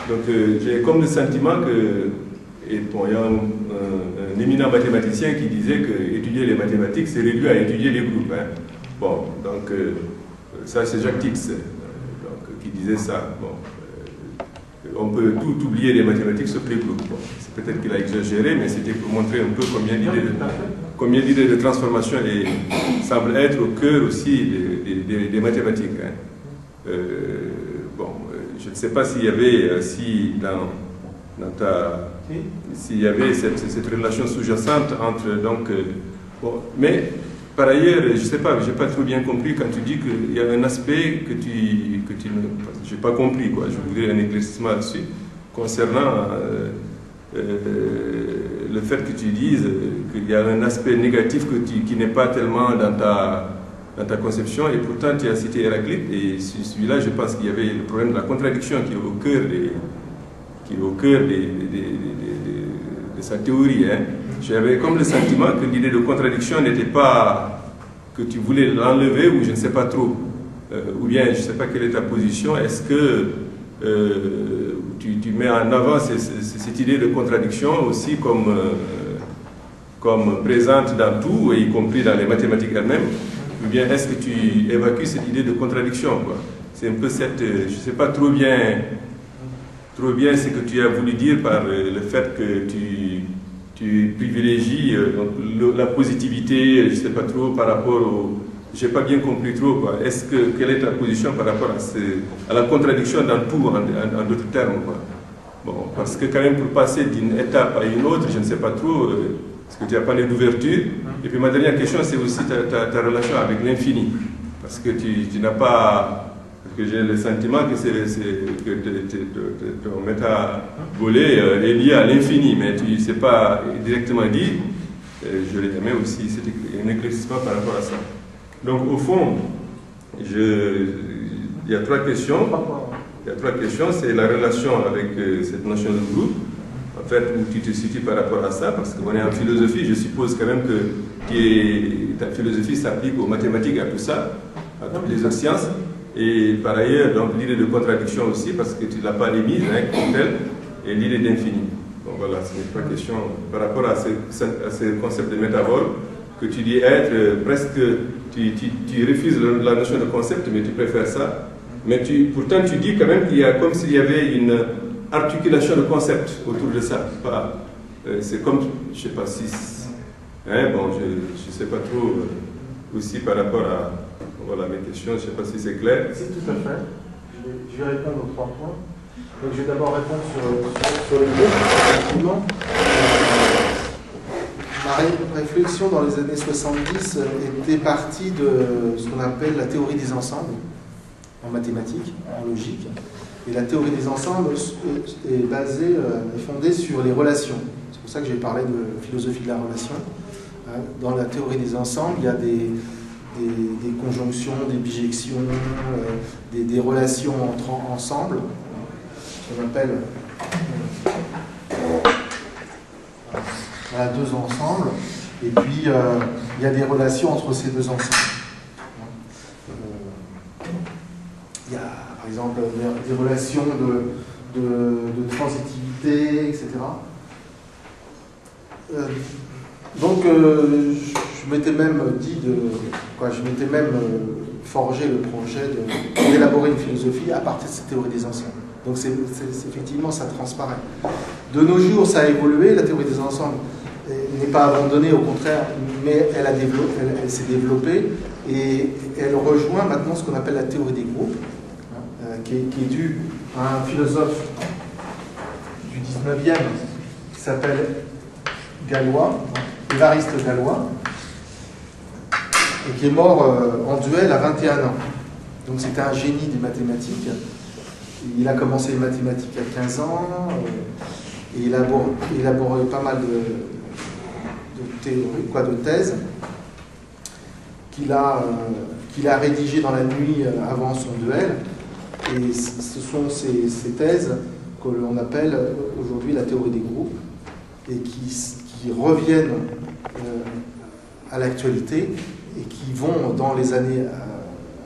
Donc j'ai comme le sentiment que, et bon, il y a un éminent mathématicien qui disait que étudier les mathématiques, c'est réduit à étudier les groupes. Hein. Bon, donc ça c'est Jacques Tix donc, qui disait ça. Bon, on peut tout oublier les mathématiques sauf les groupes. Bon, c'est peut-être qu'il a exagéré, mais c'était pour montrer un peu combien l'idée de transformation semble être au cœur aussi des mathématiques. Hein. Bon, je ne sais pas s'il y avait, s'il y avait cette relation sous-jacente entre, donc, bon, mais par ailleurs, je ne sais pas, je n'ai pas trop bien compris quand tu dis qu'il y a un aspect que tu je n'ai pas compris, quoi. Je voudrais un éclaircissement là-dessus, concernant le fait que tu dises qu'il y a un aspect négatif qui n'est pas tellement dans ta conception, et pourtant tu as cité Héraclite, et celui-là, je pense qu'il y avait le problème de la contradiction qui est au cœur de sa théorie. Hein. J'avais comme le sentiment que l'idée de contradiction n'était pas que tu voulais l'enlever, ou je ne sais pas trop, ou bien je ne sais pas quelle est ta position. Est-ce que tu mets en avant cette idée de contradiction aussi comme présente dans tout, y compris dans les mathématiques elles-mêmes, ou bien est-ce que tu évacues cette idée de contradiction, quoi? C'est un peu cette, je ne sais pas trop bien ce que tu as voulu dire par le fait que tu privilégies la positivité, je ne sais pas trop, par rapport au... Je n'ai pas bien compris trop, quoi. Quelle est ta position par rapport à la contradiction dans tout, en d'autres termes, quoi? Bon, parce que quand même, pour passer d'une étape à une autre, je ne sais pas trop, parce que tu as parlé d'ouverture. Et puis ma dernière question, c'est aussi ta relation avec l'infini. Parce que tu n'as pas... Parce que j'ai le sentiment que ton méta-volet est lié à l'infini, mais tu ne sais pas directement dit. Je l'ai aimé aussi, c'était un éclaircissement par rapport à ça. Donc au fond, il y a trois questions. C'est la relation avec cette notion de groupe, en fait, où tu te situes par rapport à ça, parce qu'on est en philosophie, je suppose quand même que ta philosophie s'applique aux mathématiques, à tout ça, à toutes les autres sciences. Et par ailleurs, donc l'idée de contradiction aussi, parce que tu ne l'as pas émise, hein, comme telle, et l'idée d'infini. Donc voilà, ce n'est pas question par rapport à ce concept de métavore, que tu dis être presque, tu refuses la notion de concept, mais tu préfères ça. Mais pourtant, tu dis quand même qu'il y a comme s'il y avait une articulation de concepts autour de ça. C'est comme, je ne sais pas si... Hein, bon, je ne sais pas trop aussi par rapport à... Voilà mes questions, je ne sais pas si c'est clair. Si, tout à fait. Je vais répondre aux 3 points. Donc, je vais d'abord répondre sur les groupes. Effectivement, ma réflexion dans les années 70 était partie de ce qu'on appelle la théorie des ensembles en mathématiques, en logique. Et la théorie des ensembles est fondée sur les relations. C'est pour ça que j'ai parlé de philosophie de la relation. Dans la théorie des ensembles, il y a des conjonctions, des bijections, des relations ensemble, qu'on appelle deux ensembles, et puis il y a des relations entre ces deux ensembles. Il y a par exemple des relations de transitivité, etc. Donc je m'étais même forgé le projet d'élaborer une philosophie à partir de cette théorie des ensembles. Donc effectivement, ça transparaît. De nos jours, ça a évolué, la théorie des ensembles n'est pas abandonnée, au contraire, mais elle s'est développée et elle rejoint maintenant ce qu'on appelle la théorie des groupes, qui est due à un philosophe du 19e qui s'appelle Galois, Évariste Galois, et qui est mort en duel à 21 ans. Donc c'était un génie des mathématiques. Il a commencé les mathématiques à 15 ans, et il a élaboré pas mal de thèses qu'il a rédigées dans la nuit avant son duel. Et ce sont ces thèses que l'on appelle aujourd'hui la théorie des groupes, et qui reviennent à l'actualité et qui vont, dans les années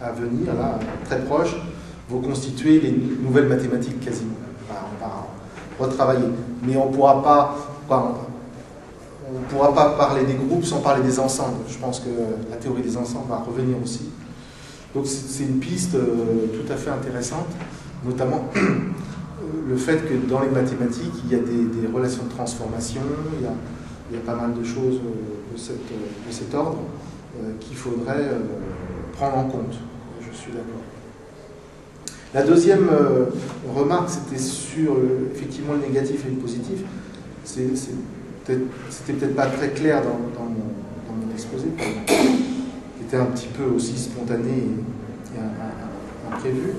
à venir, là, très proches, vont constituer les nouvelles mathématiques quasiment. Enfin, retravailler. Mais on ne pourra pas parler des groupes sans parler des ensembles. Je pense que la théorie des ensembles va revenir aussi. Donc c'est une piste tout à fait intéressante, notamment le fait que dans les mathématiques, il y a des relations de transformation, il y a pas mal de choses de cet ordre qu'il faudrait prendre en compte. Je suis d'accord. La deuxième remarque, c'était sur effectivement le négatif et le positif. C'était peut-être pas très clair dans mon exposé, qui était un petit peu aussi spontané et imprévu.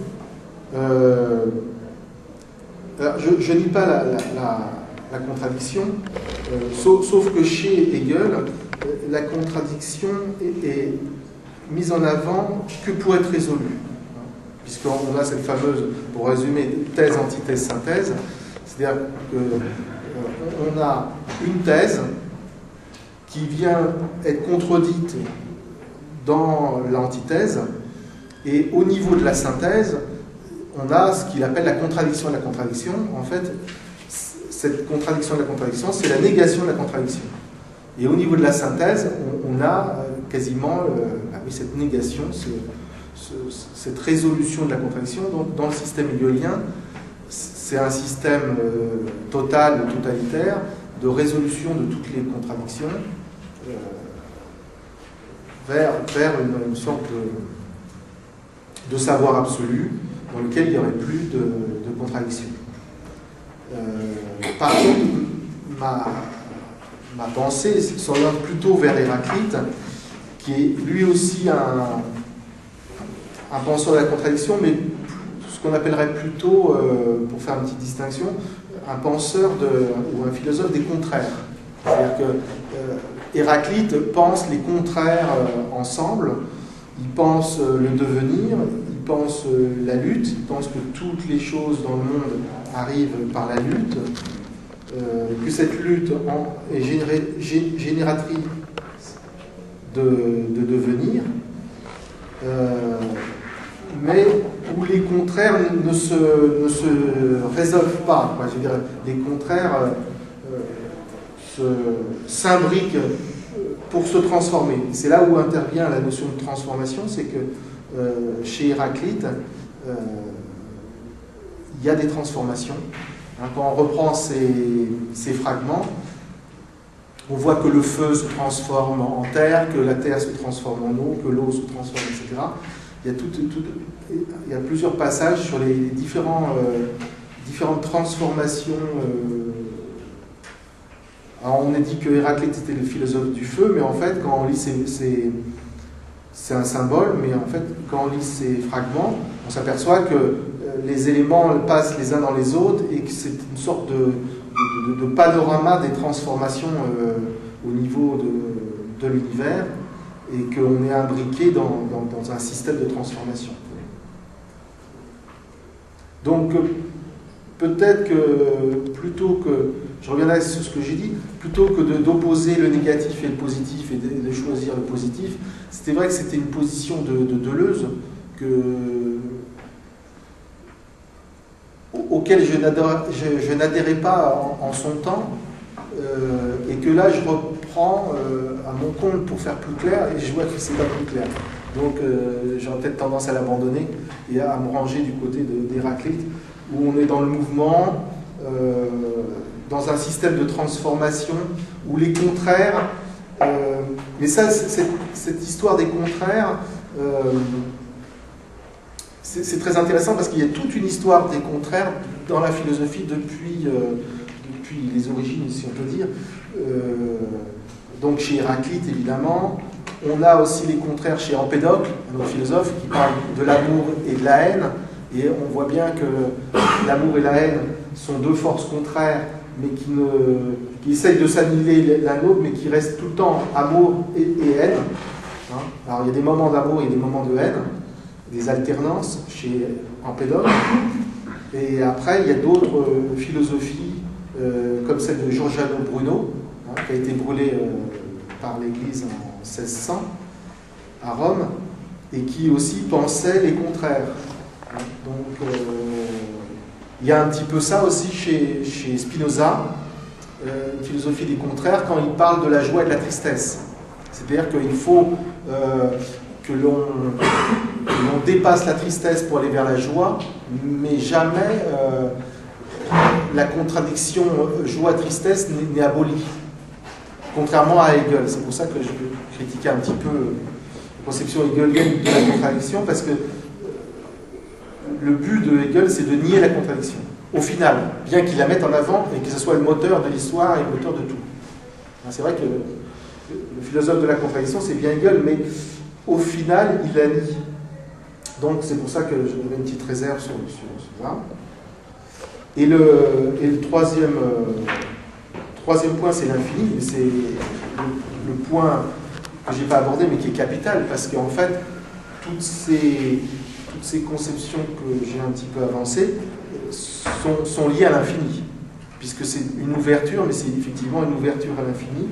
Je nie pas la contradiction, sauf que chez Hegel, la contradiction est mise en avant que pour être résolue. Puisqu'on a cette fameuse, pour résumer, thèse, antithèse, synthèse, c'est-à-dire qu'on a une thèse qui vient être contredite dans l'antithèse, et au niveau de la synthèse, on a ce qu'il appelle la contradiction de la contradiction. En fait, cette contradiction de la contradiction, c'est la négation de la contradiction. Et au niveau de la synthèse, on a quasiment cette négation, cette résolution de la contradiction. Donc, dans le système hegelien, c'est un système total, totalitaire, de résolution de toutes les contradictions vers une sorte de savoir absolu dans lequel il n'y aurait plus de contradiction. Par contre, ma pensée s'oriente plutôt vers Héraclite, qui est lui aussi un penseur de la contradiction, mais ce qu'on appellerait plutôt, pour faire une petite distinction, un penseur ou un philosophe des contraires. C'est-à-dire que Héraclite pense les contraires ensemble, il pense le devenir, il pense la lutte, il pense que toutes les choses dans le monde arrivent par la lutte, que cette lutte est génératrice de devenir, mais où les contraires ne se résolvent pas. Quoi. Je veux dire, les contraires s'imbriquent pour se transformer. C'est là où intervient la notion de transformation, c'est que chez Héraclite, il y a des transformations. Hein, quand on reprend ces fragments, on voit que le feu se transforme en terre, que la terre se transforme en eau, que l'eau se transforme, etc. Il y a plusieurs passages sur les différentes transformations. Alors on a dit que Héraclite était le philosophe du feu, mais en fait, quand on lit c'est un symbole, mais en fait, quand on lit ces fragments, on s'aperçoit que les éléments passent les uns dans les autres et que c'est une sorte de panorama des transformations au niveau de l'univers et qu'on est imbriqué dans un système de transformation. Donc, peut-être que plutôt que, je reviendrai sur ce que j'ai dit, plutôt que d'opposer le négatif et le positif et de choisir le positif, c'était vrai que c'était une position de Deleuze auquel je n'adhérais pas en son temps, et que là je reprends à mon compte pour faire plus clair, et je vois que c'est pas plus clair. Donc j'aurais peut-être tendance à l'abandonner et à me ranger du côté d'Héraclite, où on est dans le mouvement, dans un système de transformation, où les contraires... mais ça, cette histoire des contraires, c'est très intéressant parce qu'il y a toute une histoire des contraires dans la philosophie depuis les origines, si on peut dire. Donc chez Héraclite, évidemment. On a aussi les contraires chez Empédocle, un autre philosophe, qui parle de l'amour et de la haine. Et on voit bien que l'amour et la haine sont deux forces contraires, mais qui essayent de s'annihiler l'un l'autre, mais qui restent tout le temps amour et haine. Hein. Alors il y a des moments d'amour et des moments de haine, des alternances chez Empédocle. Et après, il y a d'autres philosophies, comme celle de Giordano Bruno, hein, qui a été brûlée par l'Église en 1600 à Rome, et qui aussi pensait les contraires. Donc, Il y a un petit peu ça aussi chez Spinoza, une philosophie des contraires, quand il parle de la joie et de la tristesse. C'est-à-dire qu'il faut que l'on dépasse la tristesse pour aller vers la joie, mais jamais la contradiction joie-tristesse n'est abolie. Contrairement à Hegel. C'est pour ça que je critiquais un petit peu la conception hegelienne de la contradiction, parce que le but de Hegel, c'est de nier la contradiction. Au final, bien qu'il la mette en avant et que ce soit le moteur de l'histoire et le moteur de tout. C'est vrai que le philosophe de la contradiction, c'est bien Hegel, mais au final, il la nie. Donc c'est pour ça que j'avais une petite réserve sur cela. Et le troisième point, c'est l'infini. Et c'est le point que je n'ai pas abordé, mais qui est capital, parce qu'en fait, toutes ces conceptions que j'ai un petit peu avancées sont liées à l'infini, puisque c'est une ouverture, mais c'est effectivement une ouverture à l'infini.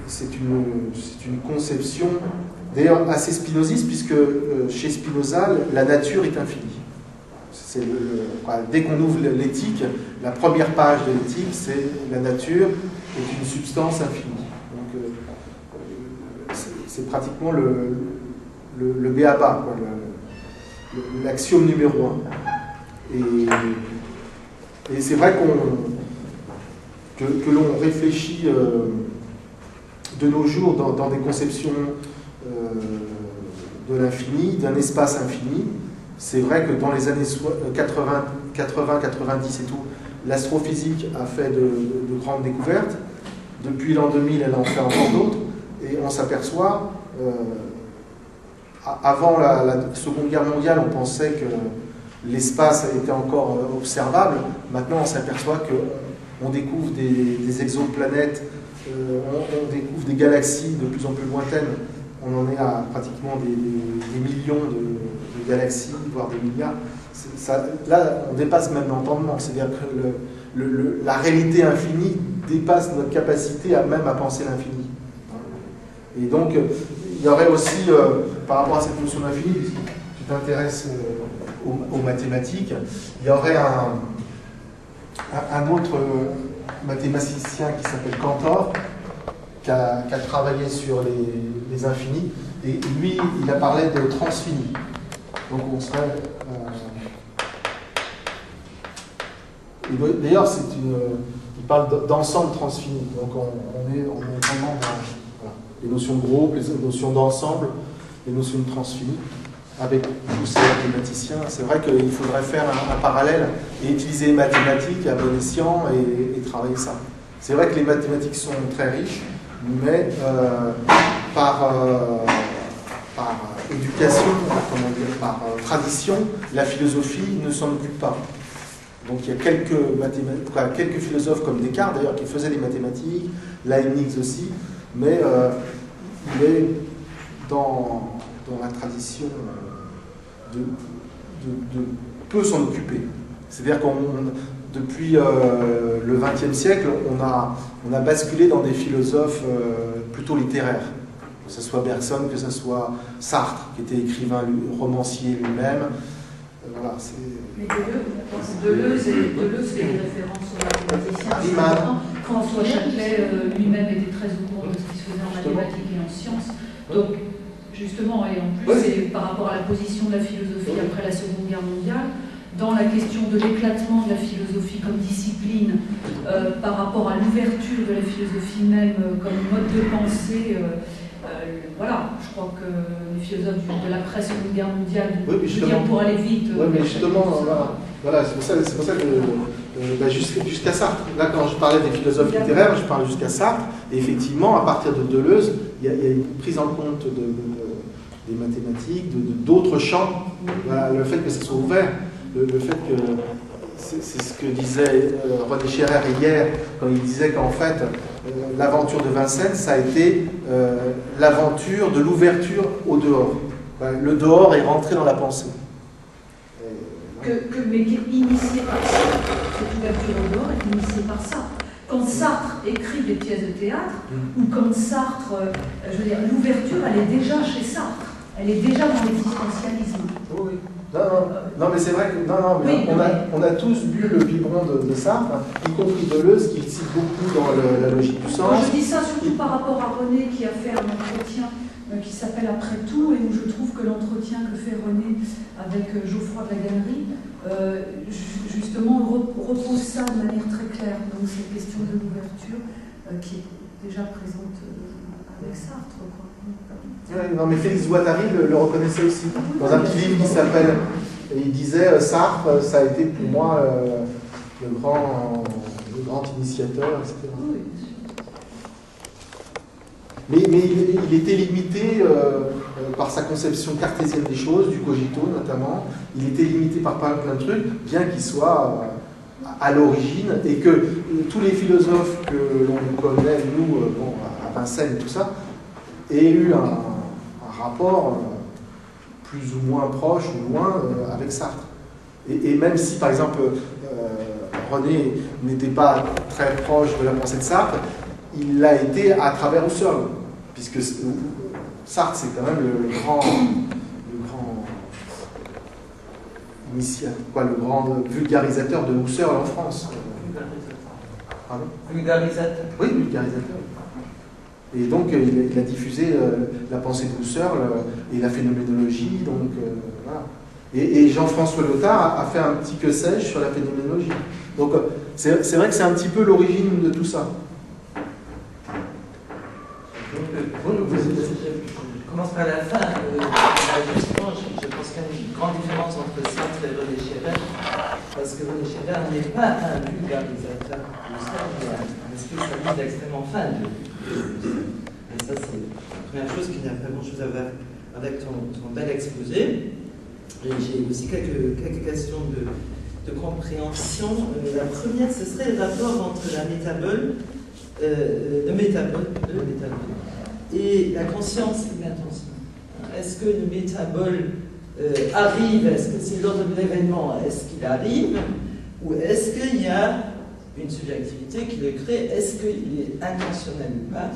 C'est une conception, d'ailleurs, assez spinoziste, puisque chez Spinoza, la nature est infinie. Dès qu'on ouvre l'éthique, la première page de l'éthique, c'est la nature est une substance infinie. Donc, c'est pratiquement le b.a.-ba, l'axiome numéro 1. Et c'est vrai que l'on réfléchit de nos jours dans des conceptions de l'infini, d'un espace infini. C'est vrai que dans les années 80, 90 et tout, l'astrophysique a fait de grandes découvertes. Depuis l'an 2000, elle en fait encore d'autres. Et on s'aperçoit, avant la Seconde Guerre mondiale, on pensait que l'espace était encore observable. Maintenant, on s'aperçoit qu'on découvre des exoplanètes, on découvre des galaxies de plus en plus lointaines. On en est à pratiquement des millions de galaxies, voire des milliards. Là, on dépasse même l'entendement. C'est-à-dire que la réalité infinie dépasse notre capacité même à penser l'infini. Et donc, il y aurait aussi, par rapport à cette notion d'infini, puisque tu t'intéresses aux mathématiques, il y aurait un autre mathématicien qui s'appelle Cantor, qui a travaillé sur les infinis, et lui, il a parlé de transfini. Donc on serait... D'ailleurs, il parle d'ensemble transfini. Donc on est vraiment dans les notions de groupe, les notions d'ensemble, les notions de transfini. Avec tous ces mathématiciens, c'est vrai qu'il faudrait faire un parallèle et utiliser les mathématiques à bon escient et travailler ça. C'est vrai que les mathématiques sont très riches, mais par éducation, par tradition, la philosophie ne s'en occupe pas. Donc il y a quelques philosophes comme Descartes d'ailleurs qui faisaient des mathématiques, Leibniz aussi, mais il est dans la tradition de peu s'en occuper. C'est-à-dire qu'on depuis le XXe siècle, on a basculé dans des philosophes plutôt littéraires. Que ce soit Bergson, que ce soit Sartre, qui était écrivain, romancier lui-même. Voilà, mais Deleuze fait des références aux mathématiciens. François Châtelet lui-même était très au courant de ce qui se faisait en mathématiques et en sciences. Donc, justement, et en plus, c'est par rapport à la position de la philosophie après la Seconde Guerre mondiale, dans la question de l'éclatement de la philosophie comme discipline, par rapport à l'ouverture de la philosophie même comme mode de pensée, voilà, je crois que les philosophes de l'après-Seconde Guerre mondiale, pour aller vite... Oui, mais justement, voilà, c'est pour ça que jusqu'à Sartre, là quand je parlais des philosophes littéraires, je parlais jusqu'à Sartre, et effectivement, à partir de Deleuze, il y a une prise en compte des mathématiques, d'autres champs, voilà, le fait que ce soit ouvert, le fait que... C'est ce que disait René Scherrer hier, quand il disait qu'en fait, l'aventure de Vincennes, ça a été l'aventure de l'ouverture au dehors. Le dehors est rentré dans la pensée. Mais qui est initié par ça. Cette ouverture au dehors est initiée par ça. Quand Sartre écrit des pièces de théâtre, ou quand Sartre, je veux dire, l'ouverture, elle est déjà chez Sartre. Elle est déjà dans l'existentialisme. Oui. Non, mais c'est vrai que mais on a tous bu le biberon de Sartre, y compris Deleuze, qui cite beaucoup dans la logique du sens. Je dis ça surtout par rapport à René, qui a fait un entretien qui s'appelle Après tout, et où je trouve que l'entretien que fait René avec Geoffroy de la Galerie, justement, repose ça de manière très claire. Donc cette question de l'ouverture qui est déjà présente avec Sartre, quoi. Ouais, non, mais Félix Guattari le reconnaissait aussi. Dans un petit livre qui s'appelle, il disait Sartre, ça a été pour moi le grand initiateur, etc. Oui. Mais il était limité par sa conception cartésienne des choses, du cogito notamment. Il était limité par plein de trucs, bien qu'il soit à l'origine, et que tous les philosophes que l'on connaît, nous, à Vincennes et tout ça, aient eu un rapport plus ou moins proche ou loin avec Sartre. Et même si, par exemple, René n'était pas très proche de la pensée de Sartre, il l'a été à travers Husserl, puisque Sartre, c'est quand même le grand le grand vulgarisateur de Husserl en France. Pardon ? Vulgarisateur. Oui, vulgarisateur. Et donc, il a diffusé la pensée de Husserl et la phénoménologie, donc voilà. Et Jean-François Lyotard a fait un petit que sais-je sur la phénoménologie. Donc, c'est vrai que c'est un petit peu l'origine de tout ça. Je commence par la fin. Justement, je pense qu'il y a une grande différence entre Sartre et René Scherrer, parce que René Scherrer n'est pas un vulgarisateur de Sartre, mais un spécialiste extrêmement fin. Et ça, c'est la première chose qui n'a pas grand-chose à voir avec ton bel exposé. Et j'ai aussi quelques questions de compréhension. La première, ce serait le rapport entre la métabole, le métabole et la conscience et l'intention. Est-ce que le métabole arrive, est-ce que c'est l'ordre de l'événement, est-ce qu'il arrive, ou est-ce qu'il y a une subjectivité qui le crée, est-ce qu'il est intentionnel ou pas,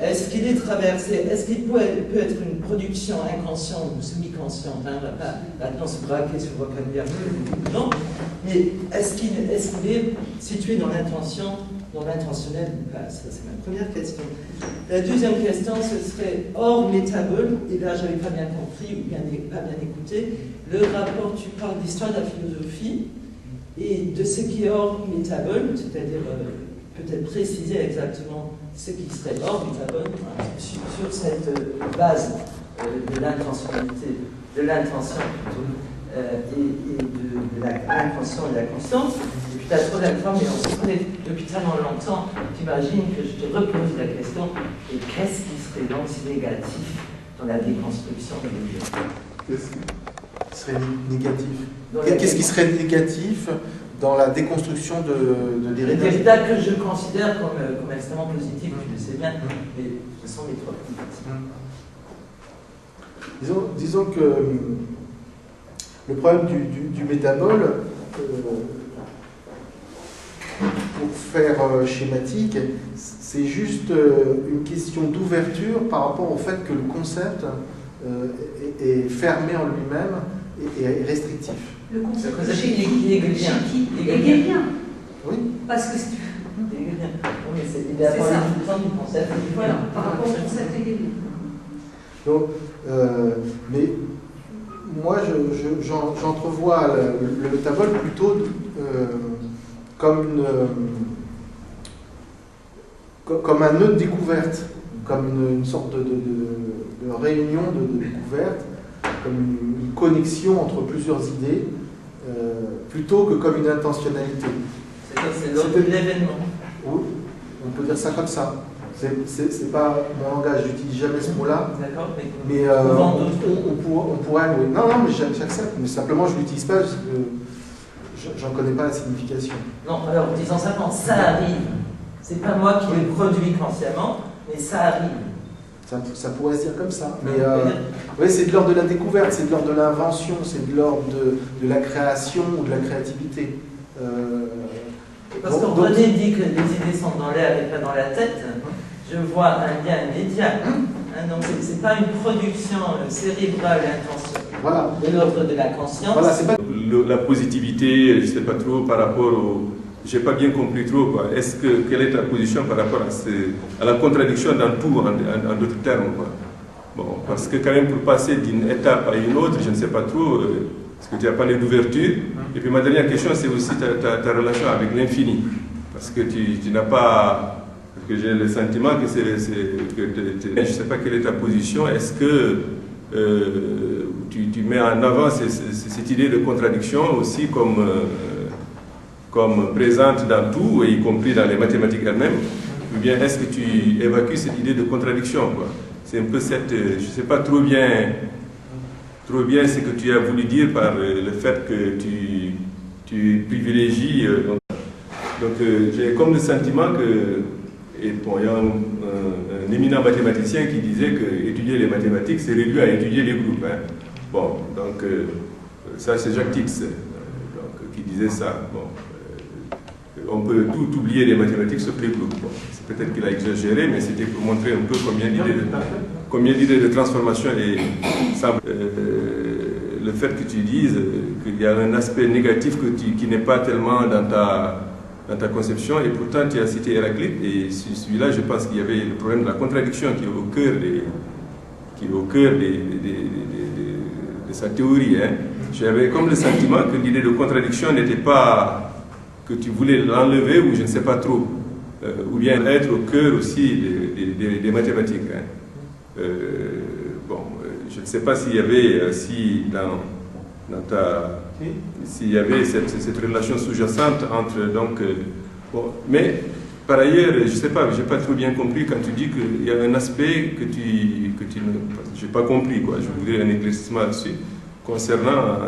est-ce qu'il est traversé, est-ce qu'il peut être une production inconsciente ou semi-consciente, on ne va pas maintenant se braquer sur le vocabulaire, non, mais est-ce qu'il est situé dans l'intention, dans l'intentionnel ou pas? Ça, c'est ma première question. La deuxième question, ce serait hors métabole, et là, j'avais pas bien compris ou pas bien écouté, le rapport, tu parles d'histoire de la philosophie et de ce qui est hors métabole, c'est-à-dire peut-être préciser exactement ce qui serait hors métabole sur cette base de l'intentionnalité, de l'intention plutôt, et de l'inconscient et de la conscience. Et puis la troisième fois, mais on se connaît depuis tellement longtemps, j'imagine que je te repose la question, et qu'est-ce qui serait donc si négatif dans la déconstruction de l'idée? Qu'est-ce qui serait négatif? Qu'est-ce qui serait négatif dans la déconstruction de Derrida? Derrida que je considère comme extrêmement positif, tu le sais bien, mais ce sont mes trois critiques. Disons que le problème du métabole, pour faire schématique, c'est juste une question d'ouverture par rapport au fait que le concept est fermé en lui-même et est restrictif. Le concept hegelien. Oui. Parce que hegelien. Oui, c'est la définition du concept. Voilà, par rapport au concept hegelien. Donc, mais moi, j'entrevois le métabole plutôt comme un nœud de découverte, comme une sorte de réunion de découverte, comme une connexion entre plusieurs idées, plutôt que comme une intentionnalité. C'est l'ordre de l'événement. Oui, on peut dire ça comme ça. C'est pas mon langage, j'utilise jamais ce mot-là. D'accord, mais on pourrait. Oui. Non, mais j'accepte, mais simplement je l'utilise pas parce que j'en connais pas la signification. Non, alors disons simplement, ça arrive. C'est pas moi qui le produis consciemment, mais ça arrive. Ça pourrait se dire comme ça. Mais oui, c'est de l'ordre de la découverte, c'est de l'ordre de l'invention, c'est de l'ordre de la création ou de la créativité. Parce que René dit que les idées sont dans l'air et pas dans la tête. Je vois un lien immédiat. Donc c'est pas une production cérébrale Voilà. De l'ordre de la conscience. Voilà, c'est pas... La positivité, je ne sais pas trop par rapport au... Je n'ai pas bien compris trop, quoi. Quelle est ta position par rapport à la contradiction dans tout, en d'autres termes, quoi. Bon, parce que quand même pour passer d'une étape à une autre, je ne sais pas trop, parce que tu as parlé d'ouverture. Et puis ma dernière question, c'est aussi ta relation avec l'infini. Parce que tu n'as pas... Parce que j'ai le sentiment que je ne sais pas quelle est ta position. Est-ce que tu mets en avant cette idée de contradiction aussi comme présente dans tout, y compris dans les mathématiques elles-mêmes, ou bien est-ce que tu évacues cette idée de contradiction, quoi? C'est un peu cette... je ne sais pas trop bien ce que tu as voulu dire par le fait que tu privilégies... donc j'ai comme le sentiment que... Et bon, il y a un éminent mathématicien qui disait que étudier les mathématiques, c'est réduit à étudier les groupes. Hein. Bon, donc ça c'est Jacques Tix qui disait ça. Bon, on peut tout oublier les mathématiques sauf les groupes. Bon, c'est peut-être qu'il a exagéré, mais c'était pour montrer un peu combien d'idées de transformation et le fait que tu dises qu'il y a un aspect négatif qui n'est pas tellement dans ta conception, et pourtant tu as cité Héraclite, et celui-là je pense qu'il y avait le problème de la contradiction qui est au cœur de sa théorie. Hein. J'avais comme le sentiment que l'idée de contradiction n'était pas que tu voulais l'enlever, ou je ne sais pas trop, ou bien être au cœur aussi des mathématiques. Hein. Bon, je ne sais pas s'il y avait, s'il y avait cette relation sous-jacente entre, donc, bon, mais par ailleurs, je ne sais pas, je n'ai pas trop bien compris quand tu dis qu'il y a un aspect que tu n'as pas compris, quoi. Je voudrais un éclaircissement là-dessus, concernant